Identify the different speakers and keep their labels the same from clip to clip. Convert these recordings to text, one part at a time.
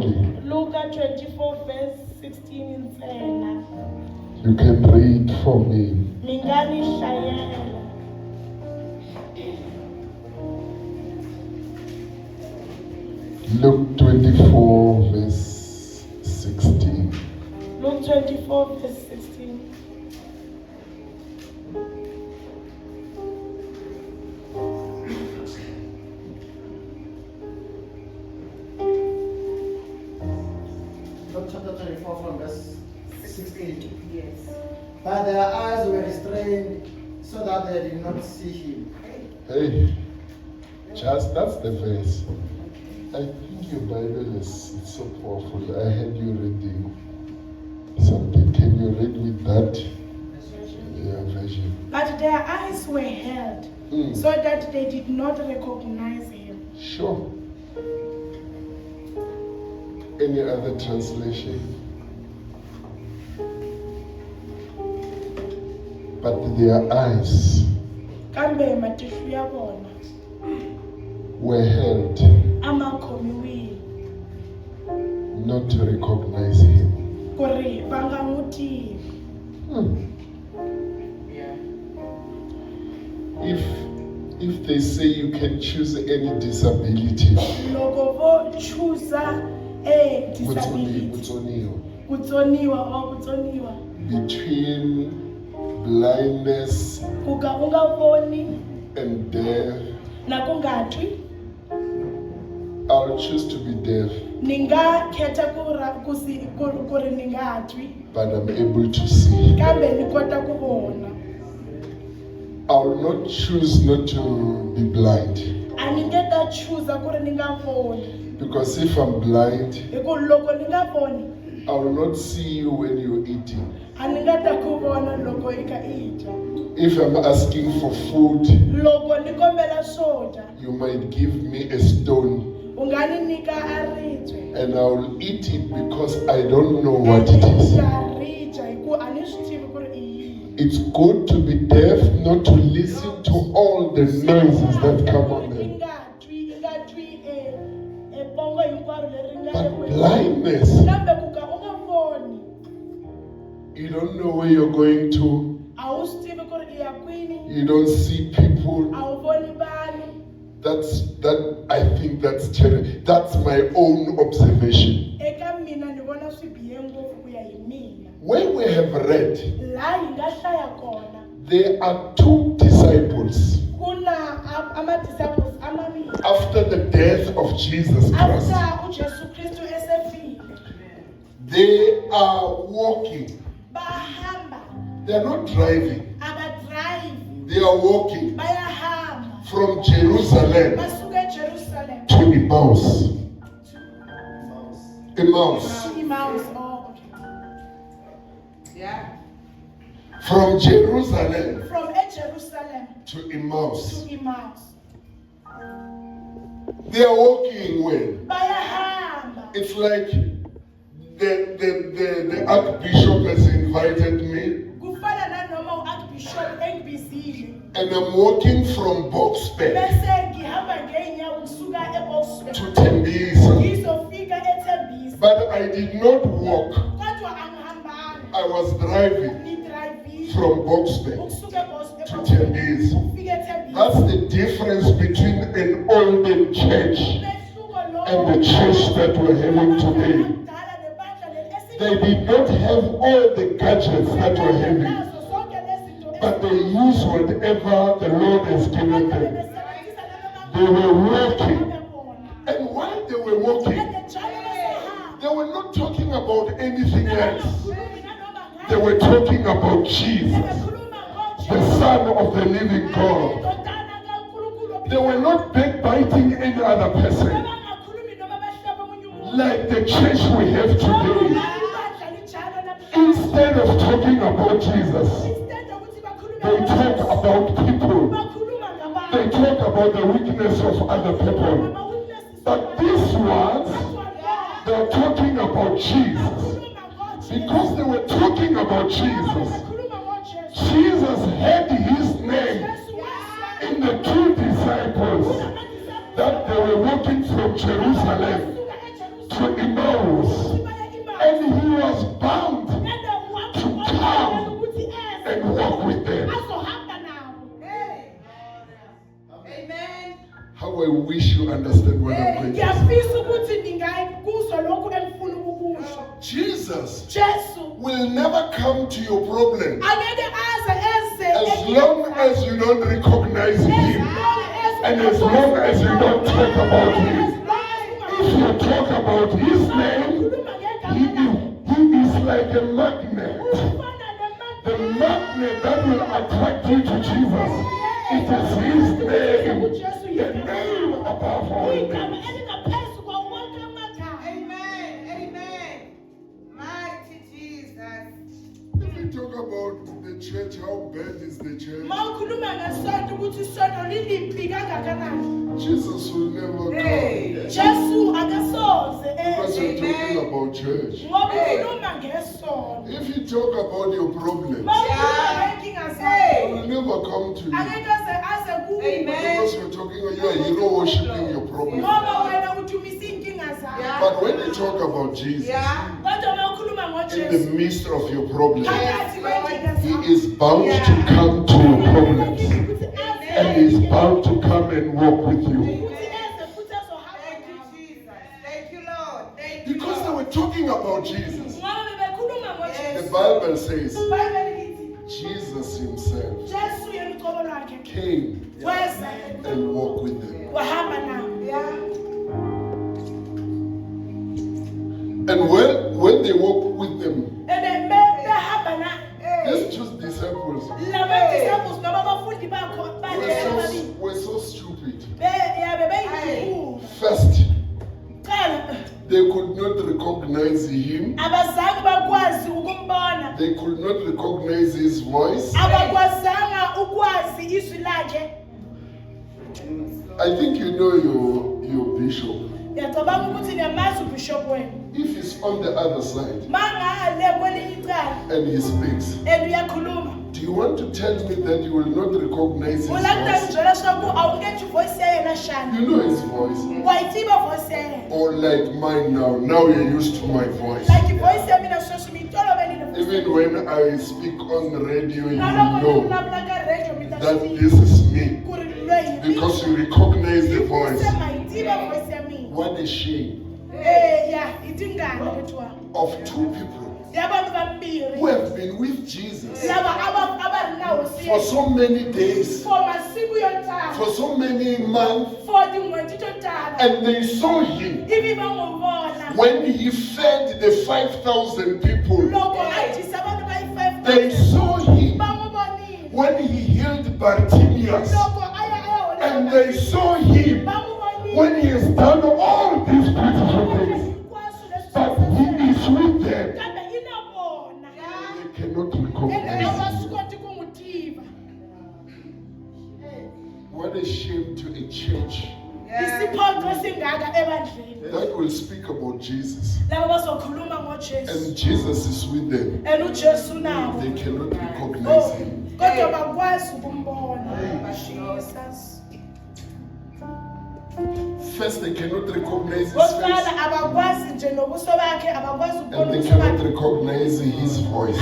Speaker 1: only.
Speaker 2: Luka 24 verse 16 ntsena.
Speaker 1: You can read for me.
Speaker 2: Mi nga ni hlayela.
Speaker 1: Luke 24 verse 16.
Speaker 2: Luke 24 verse 16.
Speaker 3: Luke chapter 24 from verse 16.
Speaker 2: Yes.
Speaker 3: But their eyes were restrained so that they did not see him.
Speaker 1: Hey, just that's the verse. I think your Bible is it's so powerful. I had you reading something. Can you read with that? Yeah, version.
Speaker 2: But their eyes were held, so that they did not recognize him.
Speaker 1: Sure. Any other translation? But their eyes
Speaker 2: Kambe matihlo ya vona
Speaker 1: were held
Speaker 2: a ma khomiwile
Speaker 1: not to recognize him.
Speaker 2: ku ri va nga n'wi tivi.
Speaker 1: If they say you can choose any disability,
Speaker 2: Loko vo chuza disability, kutsoniwa or kutsoniwa,
Speaker 1: between blindness
Speaker 2: ku ka u nga voni
Speaker 1: and deaf,
Speaker 2: na ku nga twi,
Speaker 1: I'll choose to be deaf,
Speaker 2: ni nga khetha ku ri ni nga twi
Speaker 1: but I'm able to see.
Speaker 2: kambe ni kota ku vona.
Speaker 1: I will not choose not to be blind,
Speaker 2: A ni nge ta chuza ku ri ni nga voni,
Speaker 1: because if I'm blind,
Speaker 2: hi ku loko ni nga voni
Speaker 1: I will not see you when you're eating.
Speaker 2: a ni nga ta ku vona loko i ka i dya.
Speaker 1: If I'm asking for food,
Speaker 2: Loko ni kombela swo dya
Speaker 1: you might give me a stone
Speaker 2: u nga ni nyika a ribye,
Speaker 1: and I will eat it because I don't know what it is.
Speaker 2: ya ridya hi ku a ni swi tivi ku ri i yini.
Speaker 1: It's good to be deaf, not to listen to all the noises that come on
Speaker 2: I
Speaker 1: them.
Speaker 2: nga twi pongo hinkwaro leri nga
Speaker 1: But
Speaker 2: eku
Speaker 1: blindness,
Speaker 2: kambe ku ka u nga voni
Speaker 1: you don't know where you're going to.
Speaker 2: a wu swi tivi ku ri i ya kwini,
Speaker 1: You don't see people.
Speaker 2: a wu voni vanhu.
Speaker 1: I think that's terrible. That's my own observation.
Speaker 2: Eka mina ni vona swi bihe ngopfu ku ya hi mina.
Speaker 1: When we have read,
Speaker 2: Laha hi nga hlaya kona
Speaker 1: there are two disciples
Speaker 2: ku na ama-disciples amabili
Speaker 1: after the death of Jesus Christ.
Speaker 2: after uJesu Kristu esefile.
Speaker 1: They are walking.
Speaker 2: Bahamba,
Speaker 1: They are not driving.
Speaker 2: abadrive,
Speaker 1: They are walking
Speaker 2: bayahamba,
Speaker 1: from Jerusalem
Speaker 2: basuka eJerusalem
Speaker 1: to Emmaus. Emmaus.
Speaker 2: to Emmaus. Oh, okay.
Speaker 3: Yeah.
Speaker 1: From Jerusalem
Speaker 2: From Jerusalem
Speaker 1: to Emmaus.
Speaker 2: to Emmaus.
Speaker 1: They are walking well.
Speaker 2: Bayahamba.
Speaker 1: It's like the Archbishop has invited me,
Speaker 2: Kufana na noma uArchbishop engibizile.
Speaker 1: and I'm walking from Boksburg
Speaker 2: Bese ngihamba ngeenyawo kusuka eBoksburg.
Speaker 1: to Tembisa.
Speaker 2: Ngizofika eThembisa.
Speaker 1: But I did not walk.
Speaker 2: Kodwa angihambanga.
Speaker 1: I was driving
Speaker 2: Ngidrivile.
Speaker 1: from Boksburg
Speaker 2: Ukusuka
Speaker 1: to
Speaker 2: eBoksburg.
Speaker 1: Tembisa.
Speaker 2: Ukufika eThembisa.
Speaker 1: That's the difference between an olden church and the church that we're having today. They did not have all the gadgets that we're having, but they use whatever the Lord has given them. They were walking, and while they were walking, they were not talking about anything else. They were talking about Jesus, the Son of the living God. They were not backbiting any other person like the church we have today. Instead of talking about Jesus, they talk about people. They talk about the weakness of other people. But these ones, they're talking about Jesus. Because they were talking about Jesus, Jesus had his name in the two disciples that they were walking from Jerusalem to Emmaus. will never come to your problem
Speaker 2: angeke aze eze
Speaker 1: as long as you don't recognize him and as long as you don't talk about him. If you talk about his name, he is like a magnet. The magnet that will attract you to Jesus. It is his name, the name above all names.
Speaker 4: Amen. Mighty Jesus.
Speaker 1: If we talk about the church, how bad is the church? Jesus will never come. Because we're talking about church. If you talk about your problems, I will never come to you. Because you're talking, you are hero worshipping your problems. But when you talk about Jesus, in the midst of your problems, he is bound to come to your problems. And he is bound to come and walk with you.
Speaker 4: Thank you, Lord.
Speaker 1: Because they were talking about Jesus. The Bible says Jesus himself came and walked with them. And when they walked with them, these two disciples were so stupid. First, they could not recognize him. They could not recognize his voice. I think you know your bishop. If he's on the other side and he speaks, do you want to tell me that you will not recognize his voice? You know his voice. Or like mine now. Now you're used to my voice. Even when I speak on the radio, you know that this is me. Because you recognize the voice. What a shame of two people who have been with Jesus for so many days, for so many months, and they saw him when he fed the 5,000 people. They saw him when he healed Bartimaeus, and they saw him when he has done all these beautiful things. But he is with them. They cannot recognize him. What a shame to a church that will speak about Jesus. And Jesus is with them. They cannot recognize him. First, they cannot recognize his face. And they cannot recognize his voice.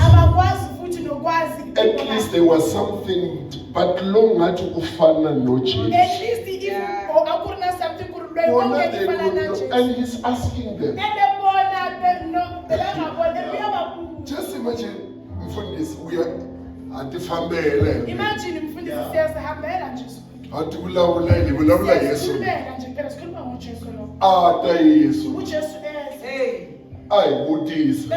Speaker 1: At least there was something, but long at ufana no change. And he's asking them. Just imagine, we are at the family.
Speaker 2: Imagine
Speaker 1: Yesu. Yesu. Ay budisa.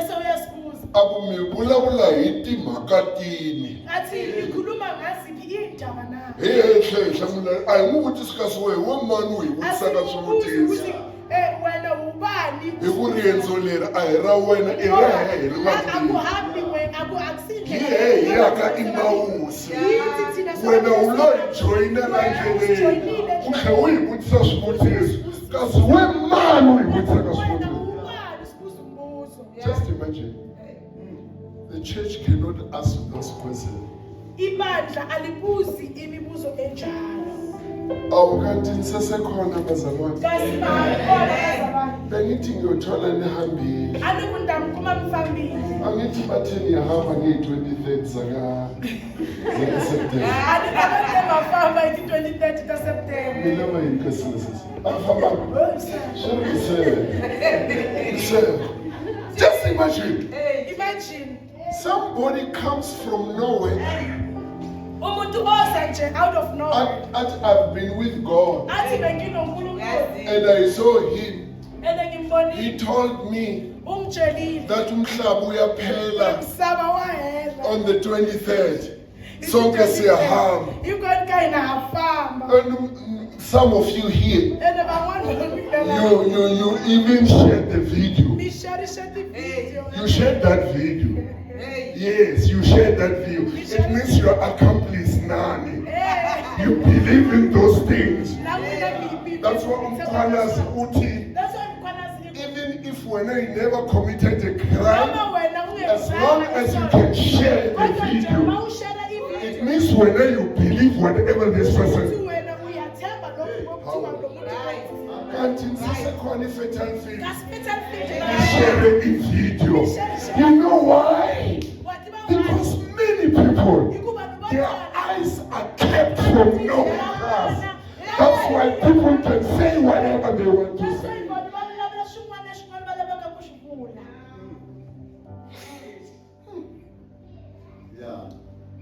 Speaker 1: Abumibula iti makatini. Ay ngukuthi we womani uyibusaka sokuthisa.
Speaker 2: Wena ubani?
Speaker 1: Ikurienzolera ay ra wena irahele makini. Yaka imawusi. Wena ulojoyina landleleni. Ukhe uyibutisa sokuthisa. Kasi wemani uyibutisa sokuthisa. Just imagine. The church cannot ask those questions.
Speaker 2: Ibandla alibuzi imibuzo enjalo.
Speaker 1: Awukanti nisesekhona bazalwane. Bengithi ngiyothola nihambile. Angithi bathi niyahamba ngeyi-23 zaka September. Mina bayinkesilesi. Afamba. Sure. Just imagine.
Speaker 2: Imagine
Speaker 1: somebody comes from nowhere.
Speaker 2: umuntu oza nje out of nowhere.
Speaker 1: I've been with God
Speaker 2: Athi benginonkulunkulu
Speaker 1: and I saw him.
Speaker 2: ene ngimbonile
Speaker 1: He told me
Speaker 2: ungitshelile
Speaker 1: that umhlaba uyaphela
Speaker 2: umhlaba wahela.
Speaker 1: on the 23rd. Sonke siyahamba.
Speaker 2: Ikonke inahamba.
Speaker 1: And some of you here,
Speaker 2: Ene bangwana
Speaker 1: you even shared the video.
Speaker 2: nisharisha the video.
Speaker 1: You shared that video.
Speaker 4: Hey.
Speaker 1: Yes, you shared that video. It means you are accomplice nani. You believe in those things. That's what Umkhwanazi uthi.
Speaker 2: That's what Umkhwanazi
Speaker 1: Even if when I never committed a crime,
Speaker 2: Noma wena
Speaker 1: as long as you can share the
Speaker 2: kodwa nje
Speaker 1: video,
Speaker 2: mawushare
Speaker 1: it
Speaker 2: ivideo
Speaker 1: means whenever you believe whatever this person.
Speaker 2: ukuthi wena uyathemba lokho okuthiwa lo muntu.
Speaker 1: Kanti ngisekhona i-fertile field.
Speaker 2: Hospital fee.
Speaker 1: Share a video. You know why? Because many people, their eyes are kept from knowing Christ. That's why people can say whatever they want to say.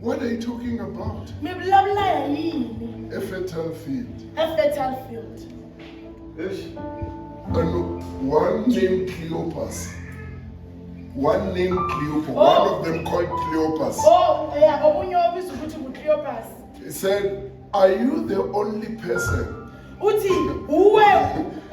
Speaker 1: What are you talking about? A fertile field.
Speaker 2: A fertile field.
Speaker 1: And one named Cleopas. One named Cleopas.
Speaker 2: Oh.
Speaker 1: One of them called Cleopas.
Speaker 2: Oh, yeah, omunye obizwa ukuthi nguCleopas.
Speaker 1: He said, "Are you the only person
Speaker 2: Uthi uwe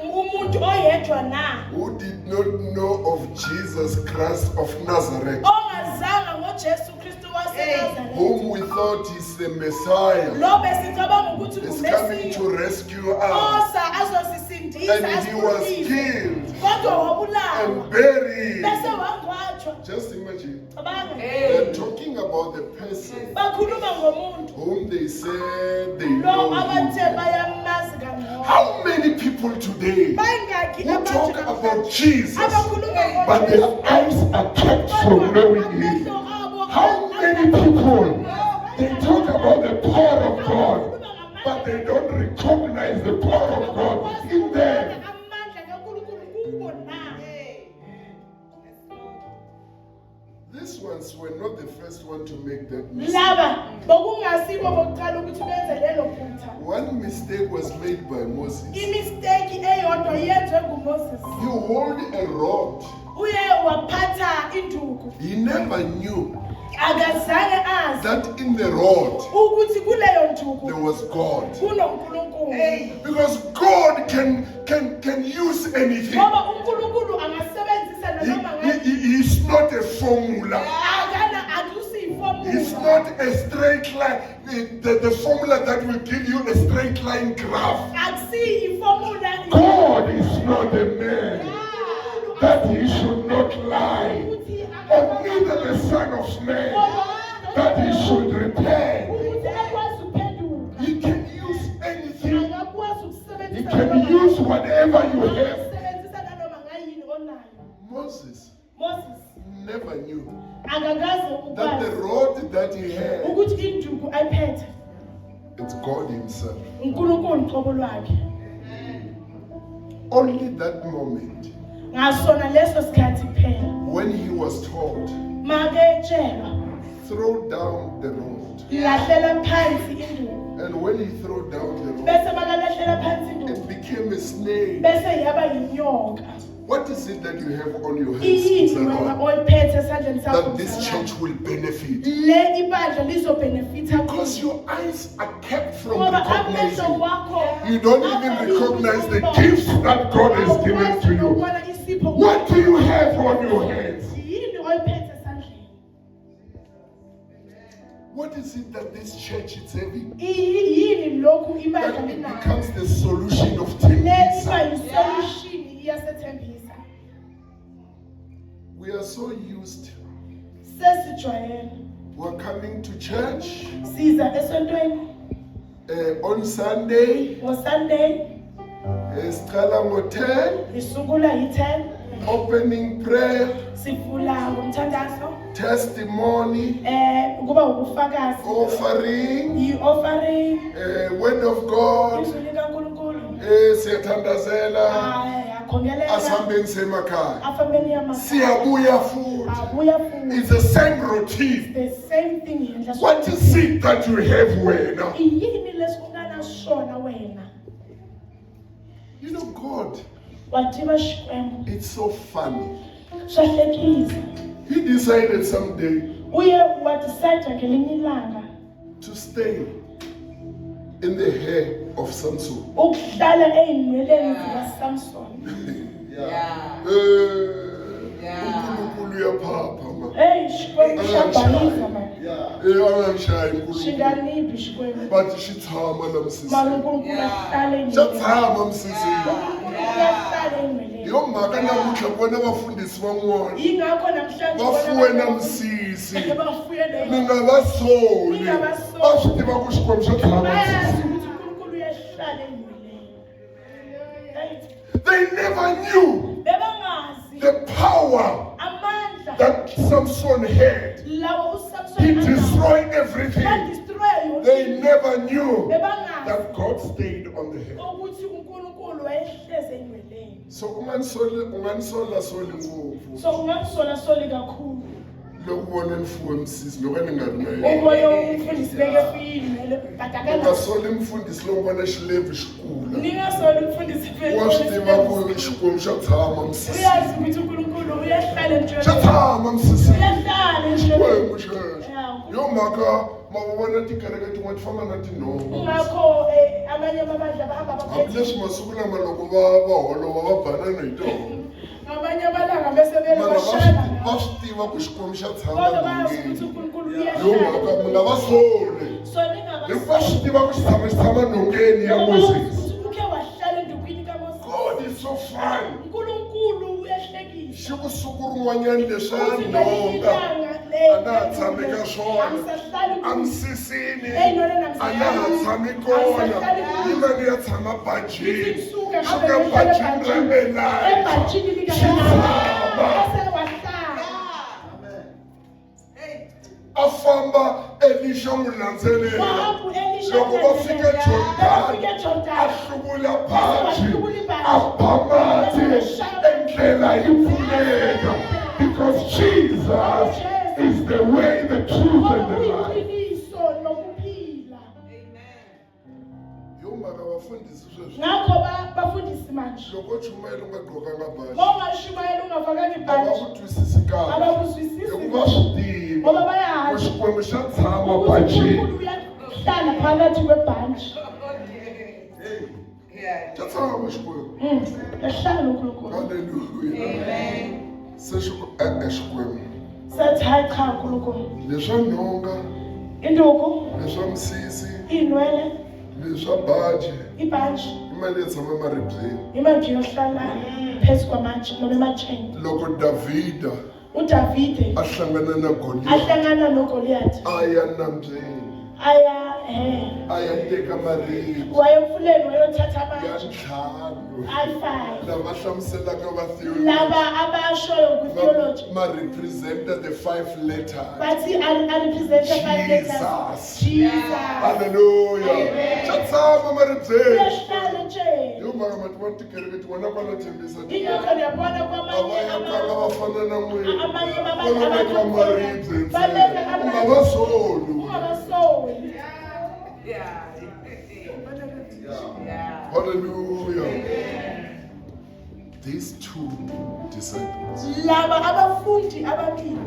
Speaker 2: umuntu oyedwa na
Speaker 1: who did not know of Jesus Christ of Nazareth,
Speaker 2: ongazanga ngoJesu Kristu waseNazaretha?
Speaker 1: whom we thought is the Messiah,
Speaker 2: Lo besicabanga ukuthi
Speaker 1: is coming
Speaker 2: ngumesiya.
Speaker 1: to rescue us,
Speaker 2: Osa azosisindisa
Speaker 1: and he was
Speaker 2: asiphilise.
Speaker 1: killed
Speaker 2: Kodwa wabulawa.
Speaker 1: and buried."
Speaker 2: Bese wangcwatshwa.
Speaker 1: Just imagine.
Speaker 2: Cabanga.
Speaker 1: They're talking about the person
Speaker 2: Bakhuluma ngomuntu
Speaker 1: whom they said they
Speaker 2: lo
Speaker 1: know.
Speaker 2: abathe bayamazi kangcono.
Speaker 1: How many people today
Speaker 2: Bayingaki
Speaker 1: who talk
Speaker 2: abantu
Speaker 1: about Jesus,
Speaker 2: abakhuluma
Speaker 1: but their eyes are kept from knowing Him? How many people, they talk about the power of God, but they don't recognize the power of God in them? These ones were not the first one to make that mistake.
Speaker 2: Laba bokungasibo bokuqala ukuthi benze lelo phutha.
Speaker 1: One mistake was made by Moses.
Speaker 2: Imistake eyodwa yenziwe nguMoses.
Speaker 1: He hold a rod.
Speaker 2: Uye waphatha induku.
Speaker 1: He never knew
Speaker 2: Akazange azi
Speaker 1: that in the rod
Speaker 2: ukuthi kuleyo nduku
Speaker 1: there was God.
Speaker 2: kunoNkulunkulu.
Speaker 1: Because God can use anything.
Speaker 2: Ngoba uNkulunkulu angasebenzisa noma ngabe.
Speaker 1: He's not a formula.
Speaker 2: Akana akusiyiformula.
Speaker 1: It's not a straight line. The formula that will give you a straight line graph.
Speaker 2: Akusiyiformula.
Speaker 1: God is not a man that he should not lie, or neither the Son of Man that he should repent. He can use anything. He can use whatever you have. Moses never knew that the rod that he had, it's God himself. Only that moment when he was told, throw down the rod. And when he threw down the rod, it became a snake. What is it that you have on your hands, Mr. Lord, that this church will benefit? Because your eyes are kept from recognizing. You don't even recognize the gifts that God has given to you. What do you have on your hands? What is it that this church is having that it becomes the solution of things? We are so used. We're coming to church on Sunday. Siqala ngo-10, opening prayer, testimony, offering, word of God, siyathandazela,
Speaker 2: siyakhongelela
Speaker 1: asihambeni semakhaya
Speaker 2: afameni yamakhaya
Speaker 1: siyabuya futhi.
Speaker 2: abuya futhi.
Speaker 1: It's the same routine.
Speaker 2: The same thing yenza
Speaker 1: What is it that you have wena?
Speaker 2: yini lesifuna sona wena
Speaker 1: You know God,
Speaker 2: wativa xikwembu
Speaker 1: it's so funny.
Speaker 2: swa hlekisa
Speaker 1: He decided someday
Speaker 2: uye wadecide ngelinye ilanga
Speaker 1: to stay in the hair of Samson.
Speaker 2: ukuhlala ey'nweleni zikaSamson.
Speaker 1: uNkulunkulu uyaphapha ma.
Speaker 2: Hey, xikwembu xa balisa man.
Speaker 1: Angangishayi uNkulunkulu.
Speaker 2: Xinganiphi xikwembu.
Speaker 1: Bathi xi tshama la msisini.
Speaker 2: Mara uNkulunkulu ahlale
Speaker 1: Xa
Speaker 2: ey'nweleni.
Speaker 1: tshama msisini.
Speaker 2: uNkulunkulu uyahlala ey'nweleni.
Speaker 1: Hi yo mhaka namuntlha kona vafundhisi van'wana
Speaker 2: Yingakho namhlanje
Speaker 1: va
Speaker 2: bona
Speaker 1: fuwe na
Speaker 2: abantu
Speaker 1: msisi.
Speaker 2: bafuye
Speaker 1: Mi
Speaker 2: na
Speaker 1: nga va soli.
Speaker 2: Mi nga va soli.
Speaker 1: Va swi tiva ku Xikwembu xa tshama
Speaker 2: bayazi
Speaker 1: msisini.
Speaker 2: ukuthi uNkulunkulu uyahlala ey'nweleni. Right?
Speaker 1: They never knew
Speaker 2: Bebangazi
Speaker 1: the power
Speaker 2: amandla
Speaker 1: that Samson had.
Speaker 2: lawo uSamson
Speaker 1: He
Speaker 2: anawo.
Speaker 1: destroyed everything.
Speaker 2: Badestroya yonke
Speaker 1: They
Speaker 2: into.
Speaker 1: never knew
Speaker 2: Bebangazi
Speaker 1: that God stayed on the head.
Speaker 2: ukuthi uNkulunkulu wayehleze ey'nweleni.
Speaker 1: So unganisola soli ngopfu
Speaker 2: So ungamsola soli kakhulu.
Speaker 1: loko vona ni fuwe msisi loko ni nga ri na yena.
Speaker 2: Ubone umfundisi bekefile batakala.
Speaker 1: Ungasoli mfundhisi loko vona xilevi xi kula.
Speaker 2: Ningasoli umfundisi
Speaker 1: Wa swi tiva ku Xikwembu xa tshama msisi.
Speaker 2: uyazi ukuthi uNkulunkulu uyahlala
Speaker 1: Xa
Speaker 2: emjolweni.
Speaker 1: tshama msisi.
Speaker 2: Uyahlala emjolweni.
Speaker 1: Xikwembu xexo. Hi yo mhaka ma vona tikereke tin'wana ti famba na tinhonga.
Speaker 2: Ingakho amanye amabandla bahamba baphethe.
Speaker 1: Hambileswi masiku lama loko va holova va banana hi tona.
Speaker 2: Ngamanye amalanga bese vele
Speaker 1: Mara
Speaker 2: bashayana.
Speaker 1: va swi tiva ku Xikwembu xa tshama
Speaker 2: Kodwa bayazi ukuthi
Speaker 1: nhongeni.
Speaker 2: uNkulunkulu
Speaker 1: Hi yo
Speaker 2: uyahlala.
Speaker 1: mhaka mi nga va soli.
Speaker 2: So
Speaker 1: Hikuva va swi tiva ku xi tshama nhongeni ya Moses.
Speaker 2: ukhe wahlala endukwini kaMoses.
Speaker 1: God is so fine.
Speaker 2: uNkulunkulu uyahlekisa.
Speaker 1: Xi ku siku rin'wanyana leswa
Speaker 2: Uthi
Speaker 1: nhonga
Speaker 2: ngelinye ilanga
Speaker 1: a na ha tshami ka swona.
Speaker 2: Angisahlali ku-
Speaker 1: Amisisini
Speaker 2: Ey'nweleni
Speaker 1: a na ha tshami kona. Yima ni ya tshama bajini.
Speaker 2: Suka
Speaker 1: Suka
Speaker 2: ngabe
Speaker 1: bajini ra Elijah.
Speaker 2: ebhajini
Speaker 1: Xi
Speaker 2: likaHana.
Speaker 1: tshama.
Speaker 2: Bese wahlala.
Speaker 4: Hey.
Speaker 1: A famba Elisha n'wi landzelela.
Speaker 2: Wahabu Elisha
Speaker 1: Loko va fika
Speaker 2: va
Speaker 1: Jordani,
Speaker 2: fika
Speaker 1: a
Speaker 2: Jordani.
Speaker 1: hluvula baji, a ba mati, endlela yi pfuleka. Because Jesus is the way, the truth, and the life.
Speaker 2: Kuyiqiniso nokuphila.
Speaker 4: Amen.
Speaker 1: Yo mhaka vafundhisi sweswi.
Speaker 2: Ngakho bafundisi manje.
Speaker 1: Loko chumayela u nga gqokanga baji,
Speaker 2: Bongashumayela ungafakanga
Speaker 1: a va
Speaker 2: ibhaji.
Speaker 1: ku twisisi kahle.
Speaker 2: Abakuzwisisi.
Speaker 1: Hikuva swi tiva
Speaker 2: Ngoba bayazi.
Speaker 1: ku Xikwembu xa tshama
Speaker 2: Ukuthi
Speaker 1: bajini.
Speaker 2: uNkulunkulu uyahlala phakathi kwebhanji.
Speaker 4: Yeah.
Speaker 1: Xa tshama Xikwembu.
Speaker 2: Yahlala uNkulunkulu.
Speaker 1: Hallelujah.
Speaker 4: Amen.
Speaker 1: Se Xikwembu.
Speaker 2: Sathi hayi cha uNkulunkulu.
Speaker 1: Leswa nhonga,
Speaker 2: Induku,
Speaker 1: leswa misisi,
Speaker 2: iy'nwele,
Speaker 1: leswa baji,
Speaker 2: ibhanji,
Speaker 1: imali ya tshama emaribyeni.
Speaker 2: imanje yohlala phezu kwamanje noma ematsheni.
Speaker 1: Loko Davhida
Speaker 2: uDavide
Speaker 1: a hlangana na Goliath,
Speaker 2: ahlangana noGoliath.
Speaker 1: a ya nambyeni,
Speaker 2: a
Speaker 1: ya teka maribye
Speaker 2: wayemfuleni wayothatha
Speaker 1: ya
Speaker 2: amanje
Speaker 1: ntlhanu
Speaker 2: ayi-5
Speaker 1: lama hlamuselaka vatheology
Speaker 2: laba abashoyo kwi-theology
Speaker 1: ma representa the 5 letters.
Speaker 2: bathi arepresenta 5 letters.
Speaker 1: Jesus.
Speaker 2: Jesus.
Speaker 1: Hallelujah.
Speaker 2: Amen.
Speaker 1: Xa tshama maribyeni.
Speaker 2: Uyahlala nje.
Speaker 1: Yo mhaka ma tiva tikereke tin'wana kwala tshembisa
Speaker 2: Ingakho ndiyabona
Speaker 1: a
Speaker 2: kwamanye
Speaker 1: va yakanga va fana na n'wina
Speaker 2: amanye
Speaker 1: va veka maribye ntsena u nga va soli.
Speaker 2: ungabasoli.
Speaker 4: Yeah. Yeah.
Speaker 1: Hallelujah. These 2 disciples,
Speaker 2: Laba abafundi ababili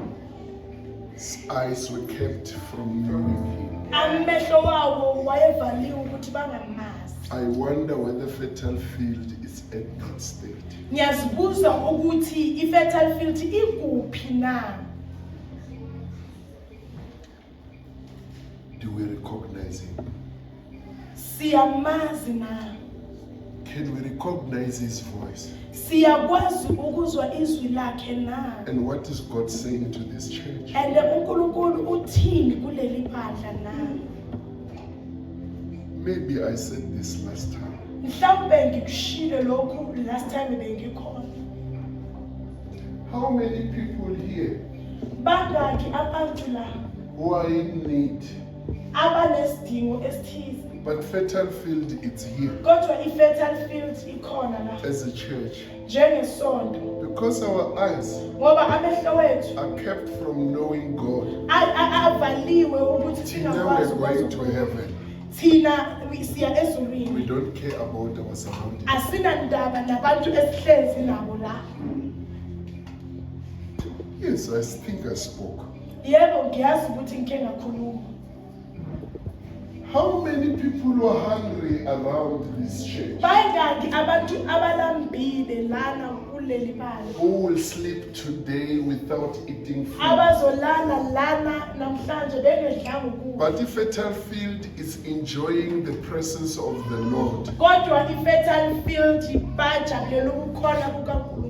Speaker 1: his eyes were kept from knowing him.
Speaker 2: amehlo wawo wayevaliwe ukuthi bangamazi.
Speaker 1: I wonder whether fertile field is at that state.
Speaker 2: Ngiyazibuza ukuthi i-fertile field ikuphi na?
Speaker 1: Do we recognize him?
Speaker 2: Siyamazi na?
Speaker 1: Can we recognize his voice?
Speaker 2: Siyakwazi ukuzwa izwi lakhe na?
Speaker 1: And what is God saying to this church?
Speaker 2: And uNkulunkulu uthini kuleli bandla na?
Speaker 1: Maybe I said this last time.
Speaker 2: Mhlawumbe ngikushilo lokhu last time bengikhona.
Speaker 1: How many people here
Speaker 2: Bangaki abantu la
Speaker 1: who are in need
Speaker 2: abanesidingo esithize
Speaker 1: But fertile field, it's here
Speaker 2: Kodwa i-fertile field ikhona la.
Speaker 1: as a church.
Speaker 2: Njengesonto.
Speaker 1: Because our eyes
Speaker 2: Ngoba amehlo wethu
Speaker 1: are kept from knowing God.
Speaker 2: avaliwe ukuthi
Speaker 1: Thina
Speaker 2: singakwazi
Speaker 1: we're going
Speaker 2: ukwazi
Speaker 1: to heaven.
Speaker 2: Thina siya
Speaker 1: We
Speaker 2: ezulwini.
Speaker 1: don't care about our surroundings.
Speaker 2: Asinandaba nabantu esihlezi nabo la.
Speaker 1: Yes, I think I spoke.
Speaker 2: Yebo ngiyazi ukuthi ngike ngakhuluma.
Speaker 1: How many people were hungry around this church?
Speaker 2: Bayingaki abantu abalambile lana kuleli bala.
Speaker 1: Who will sleep today without eating food?
Speaker 2: Abazolala lana namhlanje bengedlanga ukudla.
Speaker 1: But the fertile field is enjoying the presence of the Lord.
Speaker 2: Kodwa i-fertile field bajabulela ukukhona kukaNkulunkulu.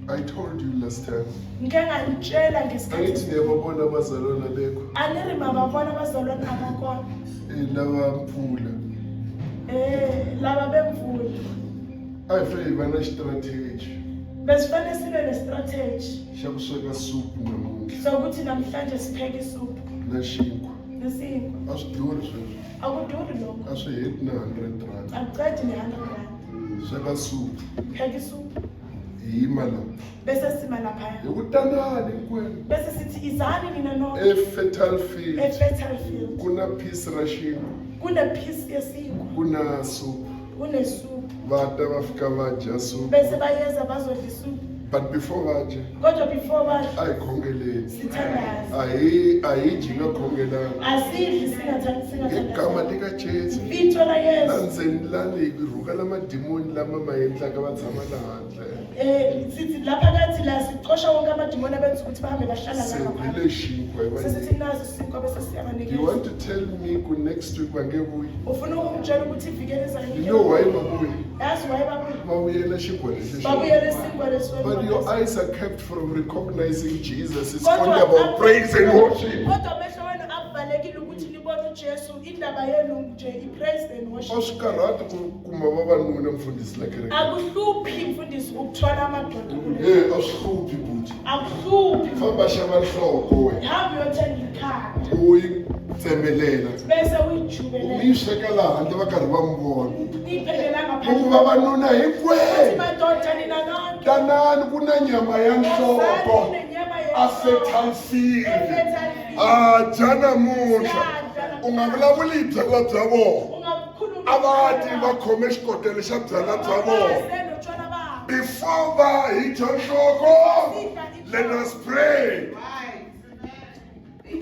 Speaker 1: I told you last time.
Speaker 2: Ngike ngantshela
Speaker 1: Angithi
Speaker 2: ngesikhathi.
Speaker 1: niyababona abazalwana bekho
Speaker 2: Aniri mababona abazalwane abakhona.
Speaker 1: laba mphula.
Speaker 2: Laba bemvula.
Speaker 1: Ayifike bana strategy.
Speaker 2: Besifanele sibe ne-strategy
Speaker 1: Xa ku sweka soup namuntlha
Speaker 2: sokuthi namhlanje sipheke isuphu
Speaker 1: na xinkwa.
Speaker 2: nesinkwa.
Speaker 1: A swi durhi sweswo.
Speaker 2: Akuduri lokho.
Speaker 1: A swi heti na 100 rand.
Speaker 2: Akuqedi ne-100
Speaker 1: Sweka soup.
Speaker 2: pheke isuphu
Speaker 1: Hi mala.
Speaker 2: bese sima laphaya.
Speaker 1: Hi ku tanani hinkwenu.
Speaker 2: Bese sithi izani nina nonke
Speaker 1: Fertile field.
Speaker 2: e-fertile field.
Speaker 1: Kuna piece ra xinkwa.
Speaker 2: Kune-piece yesinkwa,
Speaker 1: Kuna soup.
Speaker 2: kunesuphu.
Speaker 1: Vata va fika va dya soup.
Speaker 2: Bese bayeza bazodla isuphu.
Speaker 1: But before va dya,
Speaker 2: Kodwa before badla
Speaker 1: a hi khongeleni.
Speaker 2: sithandaza.
Speaker 1: A hi dyi nga khongelanga.
Speaker 2: Asidli
Speaker 1: Hi gama
Speaker 2: singathandaza.
Speaker 1: lika Jesu.
Speaker 2: Vito la
Speaker 1: La
Speaker 2: Yesu.
Speaker 1: ndzeni lani hi rhunga la madimoni lama ma endlaka va tshama la handle.
Speaker 2: Sithi lapha kathi la sicosha wonke amadimoni abenza ukuthi bahambe bahlala
Speaker 1: Se
Speaker 2: la
Speaker 1: hi
Speaker 2: ngaphandle.
Speaker 1: le xinkwa hi va
Speaker 2: Sesithi nazo isinkwa bese
Speaker 1: Do you
Speaker 2: siyabanikeza.
Speaker 1: want to tell me ku next week va nge vuyi?
Speaker 2: Ufuna ukumtshela ukuthi ivikele zayo.
Speaker 1: You know why va vuyi?
Speaker 2: Yazi waye babuye.
Speaker 1: Va vuyela xinkwa lexi.
Speaker 2: Babuyele isinkwa leswi.
Speaker 1: But your eyes are kept from recognizing Jesus. It's
Speaker 2: Kodwa
Speaker 1: only about praise and worship.
Speaker 2: Kodwa amehlo wenu avalekile ukuthi libone uJesu. Indaba yenu nje i-praise and
Speaker 1: A
Speaker 2: worship.
Speaker 1: swi karhati ku kuma vavanuna mfundhisi la kereke.
Speaker 2: Akuhluphi mfundisi ukuthwala amadoda kule.
Speaker 1: A swi hluphi buti.
Speaker 2: Akuhluphi.
Speaker 1: Famba xava nhloko wena.
Speaker 2: Hambi uyothenga ikhadi.
Speaker 1: U yi tsemelela.
Speaker 2: Bese uyijubelela.
Speaker 1: U yi sweka laha handle va karhi va n'wi vona.
Speaker 2: Niyiphekela
Speaker 1: Ku
Speaker 2: ngaphandle.
Speaker 1: vavanuna
Speaker 2: Ukuthi
Speaker 1: hinkwenu.
Speaker 2: madoda nina nonke.
Speaker 1: Tanani ku na nyama ya nhloko. A fertile field. Dya namuntlha. U nga vulavuli hi byalwa bya vona. A va ti va khome xikotelo xa byalwa bya vona. Before va hi dya nhloko, let us pray.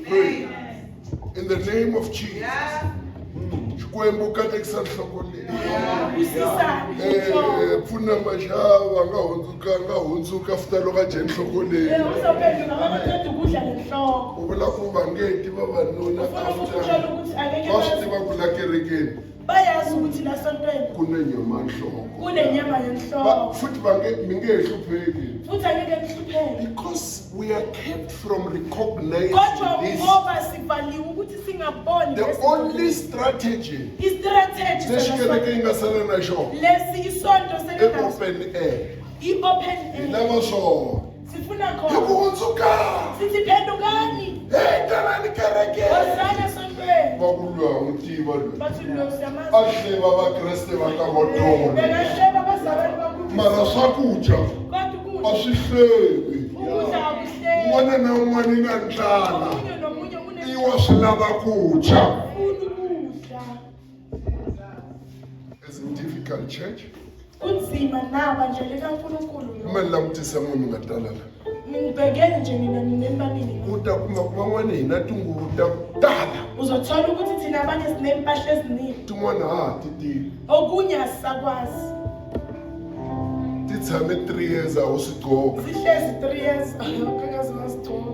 Speaker 1: Pray. In the name of Jesus. Xikwembu katekisa nhloko leyi. Pfuna maxava nga hundzuka futa loko a dye nhloko leyi. U vula ku va nge ti vavanuna after va swi tiva ku la kerekeni
Speaker 2: bayazi ukuthi la sontweni
Speaker 1: ku na nyama nhloko.
Speaker 2: kunenyama yenhloko
Speaker 1: Futhi mi nge he hlupheki.
Speaker 2: futhi angeke nihlupheke
Speaker 1: Because we are kept from recognizing
Speaker 2: kodwa
Speaker 1: this.
Speaker 2: ngoba sivaliwe ukuthi singaboni
Speaker 1: The only strategy
Speaker 2: i-strategy
Speaker 1: lexi kereke yi nga sala na xona
Speaker 2: lesi isonto
Speaker 1: i
Speaker 2: selinaso
Speaker 1: open air.
Speaker 2: i-open
Speaker 1: Hi
Speaker 2: air
Speaker 1: lava swona.
Speaker 2: sifuna
Speaker 1: Hi ku
Speaker 2: khona
Speaker 1: hundzuka.
Speaker 2: sithi phendukani
Speaker 1: Hey, tanani kerekeni.
Speaker 2: wozani esontweni
Speaker 1: Va ku lwa n'wi tiva loyi.
Speaker 2: bathi losi
Speaker 1: A
Speaker 2: yamazi
Speaker 1: swi tiva vakreste va ka vodona.
Speaker 2: bengahleba bazalwane bakho
Speaker 1: Mara swakudya
Speaker 2: kodwa
Speaker 1: a
Speaker 2: ukudla
Speaker 1: swi hlevi.
Speaker 2: ukudla akuhleli
Speaker 1: Un'wana na un'wana i na ndlala.
Speaker 2: omunye nomunye une
Speaker 1: Iwa swi lava ku dya.
Speaker 2: ukudla
Speaker 1: It's a difficult church.
Speaker 2: kunzima naba nje likaNkulunkulu lo
Speaker 1: Uma ni langutisa munhu nga tala la.
Speaker 2: ngibhekene nje mina ninembanini
Speaker 1: U ta kuma ku van'wana hi na tinguvu ta ku tala.
Speaker 2: uzothola ukuthi thina abanye sinempahla eziningi
Speaker 1: Tin'wana ha ha ti tivi.
Speaker 2: okunye asisakwazi
Speaker 1: Ti tshame 3 years a wu swi gqoka.
Speaker 2: sihlezi 3 years kangaze ngazigcoka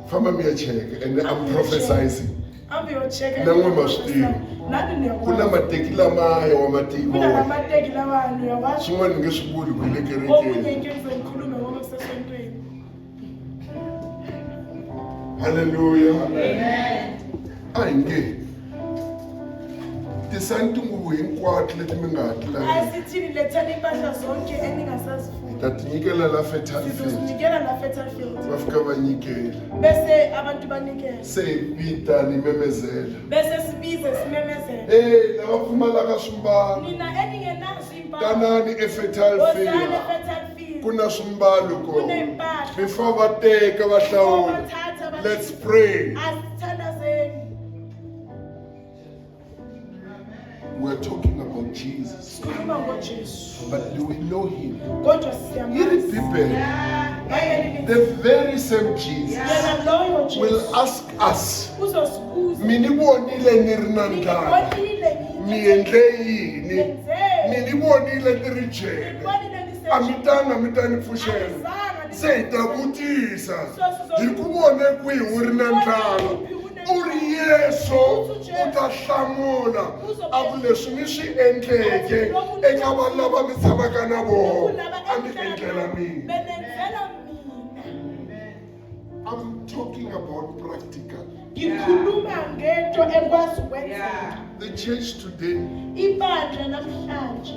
Speaker 1: Famba mi ya cheka and I'm prophesying.
Speaker 2: hambe yocheka
Speaker 1: Nan'we ma swi tivi.
Speaker 2: nani
Speaker 1: Ku na
Speaker 2: niyakwazi
Speaker 1: mateki lamaya wa matiko.
Speaker 2: kuna namateki lawantu yawazi
Speaker 1: Swin'wana ni nge swi vuli ku hi le
Speaker 2: okunye
Speaker 1: kerekeni.
Speaker 2: inkinza ngikhulume ngoba kusesontweni
Speaker 1: Hallelujah. A hi nge. Ti tisanti nguvu hinkwato leti mi nga hatlanga
Speaker 2: Asithini lethani impahla zonke eningasazifuni.
Speaker 1: ta tinyikela la fertile field
Speaker 2: Sizozinikela la fertile field.
Speaker 1: va fika va nyikela
Speaker 2: Bese abantu banikele.
Speaker 1: se hi vita ni memezela
Speaker 2: Bese sibize simemezele.
Speaker 1: lava pfumalaka swimbalo
Speaker 2: Nina eningenazo impahla.
Speaker 1: tanani efertile
Speaker 2: Wozani
Speaker 1: field
Speaker 2: fertile field.
Speaker 1: ku na swimbalo kona
Speaker 2: Kunempahla.
Speaker 1: before va teka va hlawula
Speaker 2: Bathatha bathi-
Speaker 1: let's pray
Speaker 2: Asithandazeni.
Speaker 1: we're talking about Jesus
Speaker 2: Sikhuluma ngoJesu.
Speaker 1: but do we know him
Speaker 2: Kodwa
Speaker 1: yiri
Speaker 2: siyamazi.
Speaker 1: bibele
Speaker 2: Bayeni
Speaker 1: the very same Jesus
Speaker 2: yena loyo Jesu.
Speaker 1: will ask us
Speaker 2: Uzosibuza.
Speaker 1: mi ni vonile ni ri na ndlala
Speaker 2: Ngibonile
Speaker 1: mi
Speaker 2: ngithi.
Speaker 1: endle yini mi
Speaker 2: Ngenzeni.
Speaker 1: ni vonile ni ri jele
Speaker 2: Ngibonile
Speaker 1: a
Speaker 2: ngisejele.
Speaker 1: mi tanga mi ta ni pfuxela se hi ta vutisa hi ku vone kwihi u ri na ndlala u ri yesu u ta hlamula a ku leswi mi swi endleke eka vanhu lava mi tshamaka na vona a mi endlela mina
Speaker 2: Benenzela mina.
Speaker 1: I'm talking about practical.
Speaker 2: Ngikhuluma ngento ekwazi ukwenzeka.
Speaker 1: The church today,
Speaker 2: Ibandla namhlanje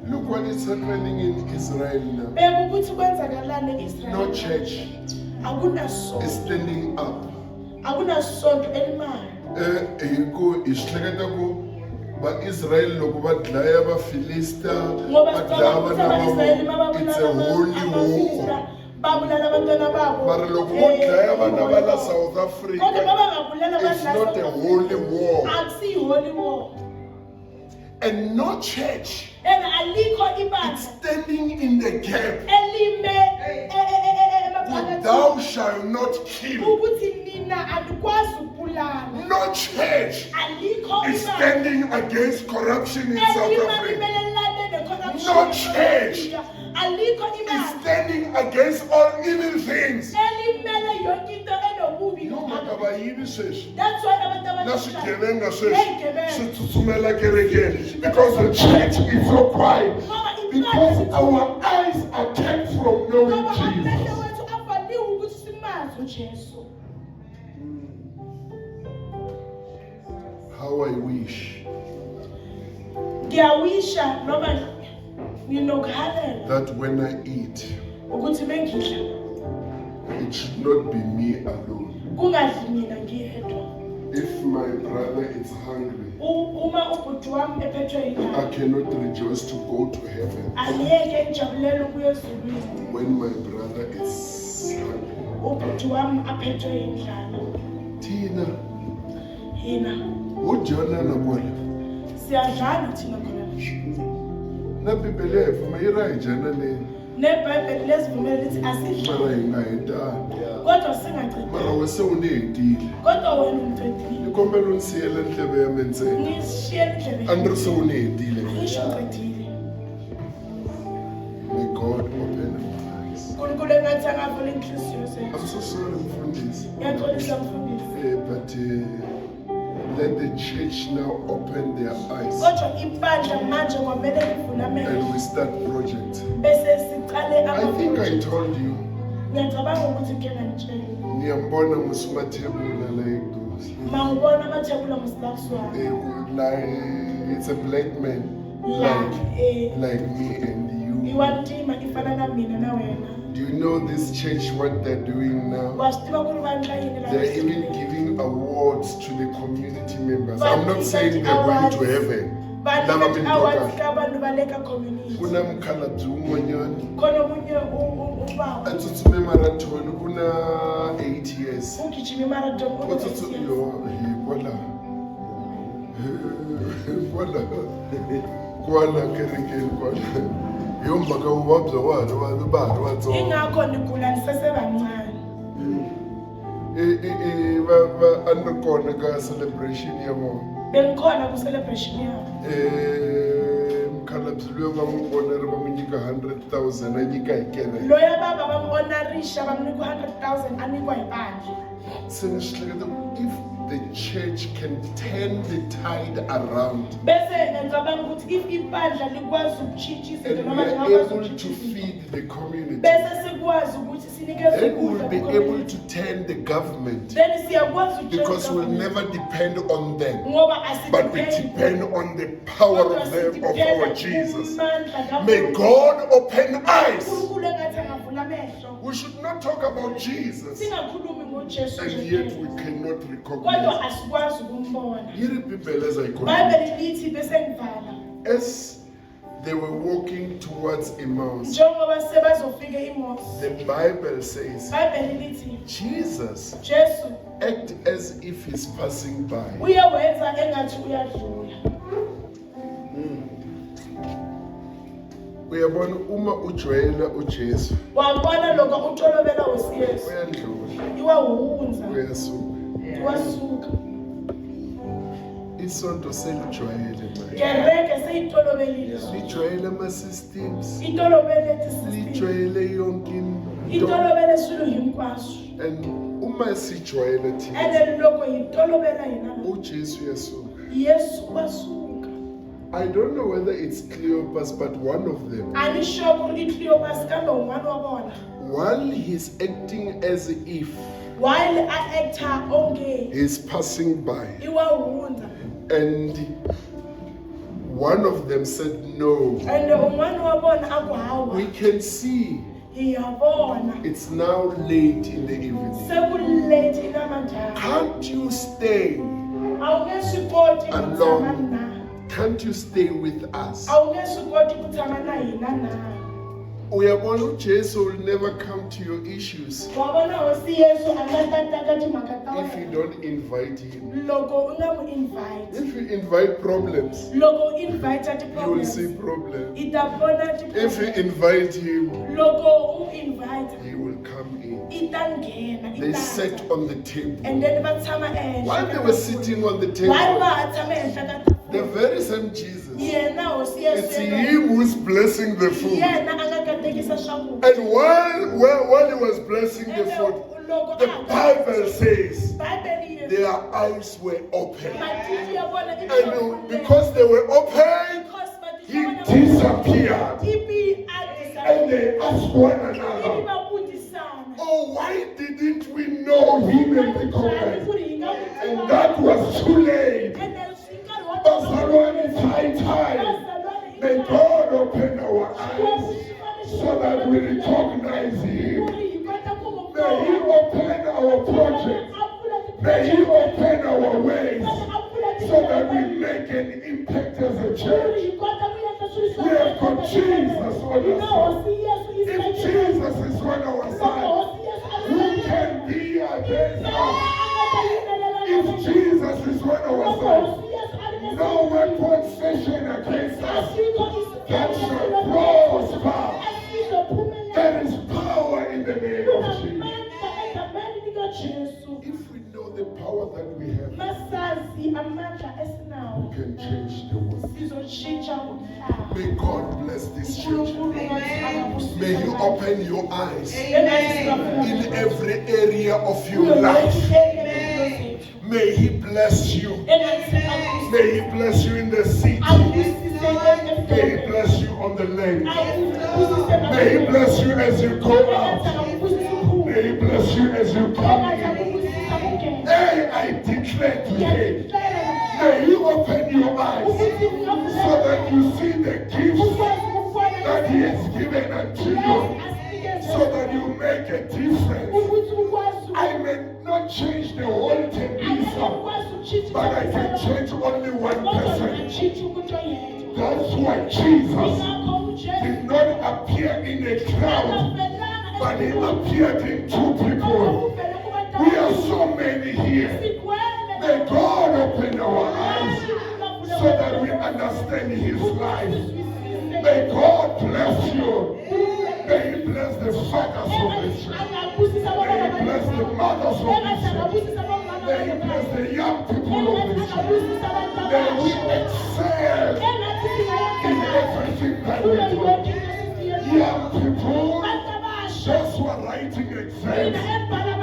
Speaker 1: look what is happening in Israel now.
Speaker 2: beka ukuthi kwenzakalani eIsrael.
Speaker 1: No church
Speaker 2: Akunasonto.
Speaker 1: is standing up.
Speaker 2: Akunasonto elimayo.
Speaker 1: Hi swi hleketa ku va-Israel loko va dlaya va-Filista
Speaker 2: Ngoba
Speaker 1: va dlaya
Speaker 2: sicabanga
Speaker 1: vana
Speaker 2: ukuthi
Speaker 1: va
Speaker 2: Israel
Speaker 1: vona, it's a holy war.
Speaker 2: babulala abantwana babo.
Speaker 1: Mara loko vo dlaya vana va la South
Speaker 2: Kodwa
Speaker 1: Africa,
Speaker 2: baba ngabulala
Speaker 1: it's not a holy war.
Speaker 2: Akusi holy war.
Speaker 1: And no church
Speaker 2: And alikho
Speaker 1: is
Speaker 2: ibandla
Speaker 1: standing in the gap.
Speaker 2: elime emaphakathi
Speaker 1: Thou shalt not kill.
Speaker 2: ukuthi nina alikwazi ukubulala.
Speaker 1: No church
Speaker 2: Alikho
Speaker 1: is
Speaker 2: ibandla
Speaker 1: standing against corruption in South Africa.
Speaker 2: elimelelane necorruption.
Speaker 1: No church
Speaker 2: Alikho
Speaker 1: is
Speaker 2: ibandla
Speaker 1: standing against all evil things.
Speaker 2: elimele yonke into enobubi.
Speaker 1: No mhaka vayivi sweswi
Speaker 2: That's why abantu
Speaker 1: na
Speaker 2: abaningi
Speaker 1: swigevenga sweswi
Speaker 2: Hey,
Speaker 1: swi tsutsumela kerekeni because the church is so quiet because our eyes are kept from knowing
Speaker 2: ngoba amehlo
Speaker 1: Jesus.
Speaker 2: wethu avaliwe ukuthi simazi uJesu.
Speaker 1: How I wish
Speaker 2: Ngiyawisha noma nginokuhalela
Speaker 1: that when I eat,
Speaker 2: ukuthi bengidla
Speaker 1: it should not be me alone.
Speaker 2: kungadli mina ngiyedwa.
Speaker 1: If my brother is hungry,
Speaker 2: Uma ubhuti wami ephethwe
Speaker 1: I
Speaker 2: yindlala
Speaker 1: cannot rejoice to go to heaven.
Speaker 2: angeke ngijabulele ukuya ezulwini.
Speaker 1: When my brother is hungry,
Speaker 2: Ubhuti wami aphethwe yindlala.
Speaker 1: Tina,
Speaker 2: Yina
Speaker 1: ujona na kwala.
Speaker 2: siyadlala thina khona.
Speaker 1: Na Bibele yavuma yi ra hi jana leyi.
Speaker 2: NeBhayibheli lesivumela lithi asidla
Speaker 1: Mara hi nga hetanga.
Speaker 2: kodwa singachitheki.
Speaker 1: Mara wese u ni hetile.
Speaker 2: Kodwa wena ungicedile.
Speaker 1: Ni kombela u ni siyela ndleve ya me ntsena.
Speaker 2: Ngishiyele
Speaker 1: A ni
Speaker 2: indlebe.
Speaker 1: ri se u ni hetile.
Speaker 2: Ngisho ucedile.
Speaker 1: May God open our eyes.
Speaker 2: uNkulunkulu engathi angavula inhliziyo zethu.
Speaker 1: I'm so sorry mfundisi.
Speaker 2: Ngiyaxolisa mfundisi.
Speaker 1: But let the church now open their eyes
Speaker 2: Kodwa ibandla manje kwamele livule amehlo
Speaker 1: and we start project.
Speaker 2: bese siqale
Speaker 1: I think I
Speaker 2: ama-project.
Speaker 1: told you,
Speaker 2: Ngiyacabanga ukuthi ngike ngantshela.
Speaker 1: niyambona musimathebula like those.
Speaker 2: Mangibona amathebula ngisilakuswayo.
Speaker 1: It's a black man like me and you.
Speaker 2: Iwantima ifana na mina na wena.
Speaker 1: Do you know this church what they're doing now?
Speaker 2: Wasithiwa kuri bandla yini la.
Speaker 1: They're even giving awards to the community members. I'm not saying they're going to heaven. Lava
Speaker 2: Bathi
Speaker 1: mi
Speaker 2: awards
Speaker 1: ntoka.
Speaker 2: kabantu baleka community.
Speaker 1: Kuna mkhalabye un'wanyana
Speaker 2: Khona omunye ubaba
Speaker 1: a tsutsume marathon kuna 8 years.
Speaker 2: ugijima imarathon
Speaker 1: U tsutsume kwala kerekeni kwala. Hi yo mhaka vuvabyi wa va ha ri vatsongo.
Speaker 2: ingakho nigula nisesebancane.
Speaker 1: A ni ri kona ka celebration ya vona.
Speaker 2: Bengikhona ku-celebration yabo.
Speaker 1: Mkhalabye luya va n'wi vonere va n'wi nyika 100,000 a nyika hi kereke.
Speaker 2: Loya baba bamu-honorisha bamunika 100,000 anikwa hi bandla.
Speaker 1: Se ni swi hleketa ku if the church can turn the tide around
Speaker 2: Bese ngicabanga ukuthi if ibandla likwazi ukutshintsha izinto
Speaker 1: and we
Speaker 2: noma
Speaker 1: are
Speaker 2: lingakwazi
Speaker 1: able to
Speaker 2: ukutshintsha izinto.
Speaker 1: feed the community,
Speaker 2: Bese sikwazi sikwazi ukuthi sinikeze
Speaker 1: Then we will
Speaker 2: ukudla
Speaker 1: be able
Speaker 2: ku-community.
Speaker 1: to turn the government
Speaker 2: Then siyakwazi ukutshela
Speaker 1: because we'll
Speaker 2: i-government.
Speaker 1: never depend on them,
Speaker 2: Ngoba
Speaker 1: but we
Speaker 2: asidipendi
Speaker 1: depend on the power
Speaker 2: kodwa
Speaker 1: of them, of
Speaker 2: sidipenda
Speaker 1: our Jesus.
Speaker 2: kumandla kaNkulunkulu.
Speaker 1: May God open eyes.
Speaker 2: uNkulunkulu engathi angavula amehlo.
Speaker 1: We should not talk about Jesus,
Speaker 2: Singakhulumi ngoJesu
Speaker 1: and
Speaker 2: nje
Speaker 1: yet
Speaker 2: kuphela.
Speaker 1: we cannot
Speaker 2: Kodwa
Speaker 1: recognize.
Speaker 2: asikwazi ukumbona.
Speaker 1: Here Bible as I call
Speaker 2: iBhayibheli lithi bese ngivala.
Speaker 1: as they were walking towards Emmaus,
Speaker 2: Njengoba sebazofika eMos.
Speaker 1: the Bible says
Speaker 2: iBhayibheli lithi
Speaker 1: Jesus
Speaker 2: Jesu
Speaker 1: act as if he's passing by.
Speaker 2: uyawenza engathi uyadlula.
Speaker 1: Uyabona uma ujwayela uJesu
Speaker 2: Wabona lokho utolobela uSiyesu.
Speaker 1: uyadlula
Speaker 2: Iwahunza.
Speaker 1: uyasuka.
Speaker 2: Iwasuka.
Speaker 1: Isonto selijwayele manje.
Speaker 2: Kereke seyitolobelile.
Speaker 1: Lijwayele ama-systems,
Speaker 2: Itolobele ethi
Speaker 1: lijwayele yonke into.
Speaker 2: itolobele swilo hinkwaswo.
Speaker 1: And uma sijwayele thina
Speaker 2: Ene loko yitolobela yena.
Speaker 1: uJesu uyasuka.
Speaker 2: Yesu wasuka.
Speaker 1: I don't know whether it's Cleopas, but one of them,
Speaker 2: Anisho kuri Cleopas kambe un'wana wa vona.
Speaker 1: while he's acting as if
Speaker 2: While a-actor onge
Speaker 1: he's passing by,
Speaker 2: iwahunza.
Speaker 1: and one of them said, no,
Speaker 2: And un'wana wa vona aku hawa.
Speaker 1: we can see
Speaker 2: Iyabona.
Speaker 1: it's now late in the evening.
Speaker 2: Sekulate namandla.
Speaker 1: Can't you stay?
Speaker 2: Awunge swi koti ku tshama
Speaker 1: Alone.
Speaker 2: na.
Speaker 1: Can't you stay with us?
Speaker 2: Awunge swi koti ku tshama na hina na.
Speaker 1: Uyabona uJesu will never come to your issues
Speaker 2: Wabona hosi Yesu a nga ta ta ka timhaka ta
Speaker 1: if you
Speaker 2: wena.
Speaker 1: don't invite him.
Speaker 2: Loko u nga mu invite.
Speaker 1: If you invite problems,
Speaker 2: Loko u invite
Speaker 1: you will
Speaker 2: ti-problems.
Speaker 1: see problems.
Speaker 2: I ta vona
Speaker 1: If you
Speaker 2: ti-problems.
Speaker 1: invite him,
Speaker 2: Loko u invite.
Speaker 1: he will come in.
Speaker 2: I ta nghena.
Speaker 1: They
Speaker 2: I ta
Speaker 1: sat
Speaker 2: ta.
Speaker 1: on the table.
Speaker 2: And then va tshama ehenhla.
Speaker 1: While they were sitting on the
Speaker 2: While
Speaker 1: table,
Speaker 2: va ha tshame ehenhla ka
Speaker 1: the very same Jesus,
Speaker 2: yena hosi
Speaker 1: it's
Speaker 2: Yesu
Speaker 1: him who's blessing the food.
Speaker 2: yena a nga katekisa swakudya.
Speaker 1: And while he was blessing the food, the Bible says
Speaker 2: Bible
Speaker 1: their eyes were open.
Speaker 2: matiti ya vona i
Speaker 1: And because they were open, he disappeared.
Speaker 2: Ivi a
Speaker 1: And they asked one another,
Speaker 2: Ivi va vutisana.
Speaker 1: oh, why didn't we know him and recognize him? And that was too late. Bazalwane, it's high time. May God open our eyes so that we recognize him. May he open our project. May he open our ways so that we make an impact as a church. We have got Jesus on our side. If Jesus is on our side, who can be against us? If Jesus is on our side, no weapon fashioned against us that shall prosper. There is power in the name of Jesus. If we know the power that we have,
Speaker 2: Masazi amandla esinawo
Speaker 1: we can change the world.
Speaker 2: sizoshintsha umhlaba.
Speaker 1: May God bless this church.
Speaker 2: uNkulunkulu ngathi
Speaker 1: May you open your eyes
Speaker 2: angabusisa.
Speaker 1: in every area of your life. May he bless you. May he bless you in the city. May he bless you on the land. May he bless you as you go out. May he bless you as you come in. Hey, I declare today, may you open your eyes so that you see the gifts that he has given unto you, so that you make a difference. I may not change the whole Tembisa, but I can change only one person. That's why Jesus did not appear in a crowd, but he appeared in two people. We are so many here. May God open our eyes so that we understand his life. May God bless you. May he bless the fathers of the church. May he bless the mothers of the church. May he bless the young people of the church. May we excel in everything that we do. Young people, those who are writing exams,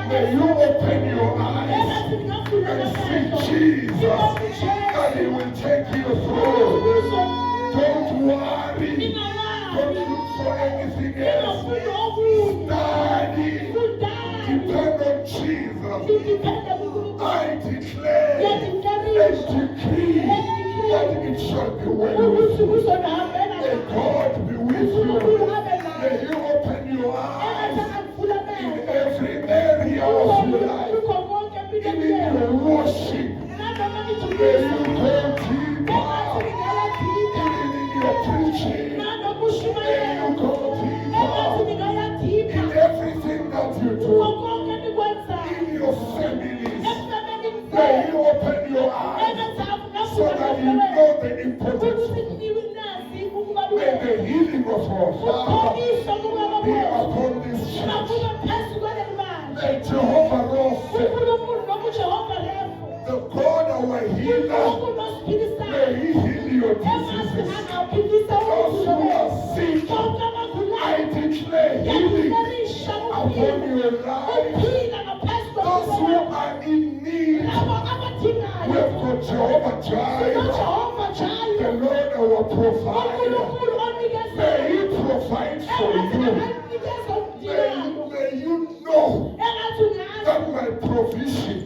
Speaker 1: may you open your eyes and see Jesus, and he will take you through. Don't worry. Don't look for anything else. Start I declare and decree that it shall be well with you. May God be with you. May you open your eyes in every area of your life. Even in your worship, may you go deeper. Even in your preaching, may you go deeper. In everything that you do, in your families, may you open your eyes so that you know the importance. May the healing of our Father be upon this church. May Jehovah Rapha, the God our healer, may He heal your diseases. Those who are sick, I declare healing upon your life. Those who are in need, we have got Jehovah Jireh, the Lord our provider. May He provide for you. May you know that my provision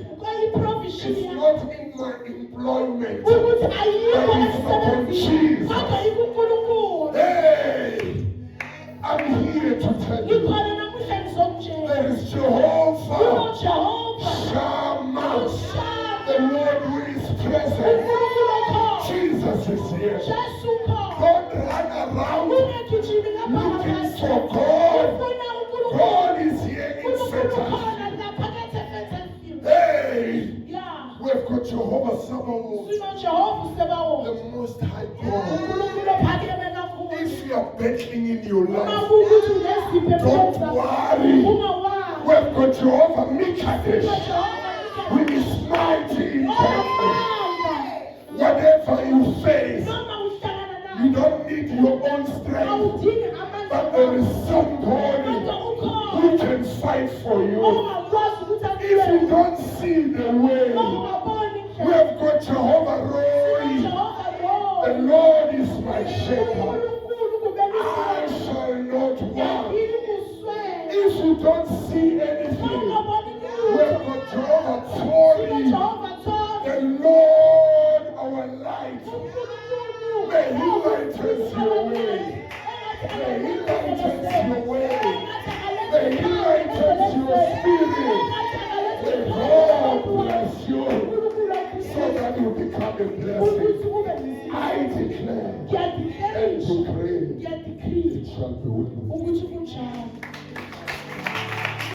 Speaker 1: is not in my employment, but it's upon Jesus. Hey, I'm here to tell you, there is Jehovah Shammah, the Lord who is present. Jesus is here. Don't run around looking for God. God is here inside. Hey, we've got Jehovah Sabaoth, the Most High God. If you are battling in your life, don't worry. We've got Jehovah Mikadesh, who is mighty in battle. Whatever you face, you don't need your own strength, but there is somebody who can fight for you. If you don't see the way, we have got Jehovah Roy. The Lord is my shepherd. I shall not want. If you don't see anything, we have got Jehovah Tori. The Lord our light. May He lighten your way. May He lighten your way. May He lighten your spirit. May God bless you so that you become a blessing. I declare and decree it shall be with you.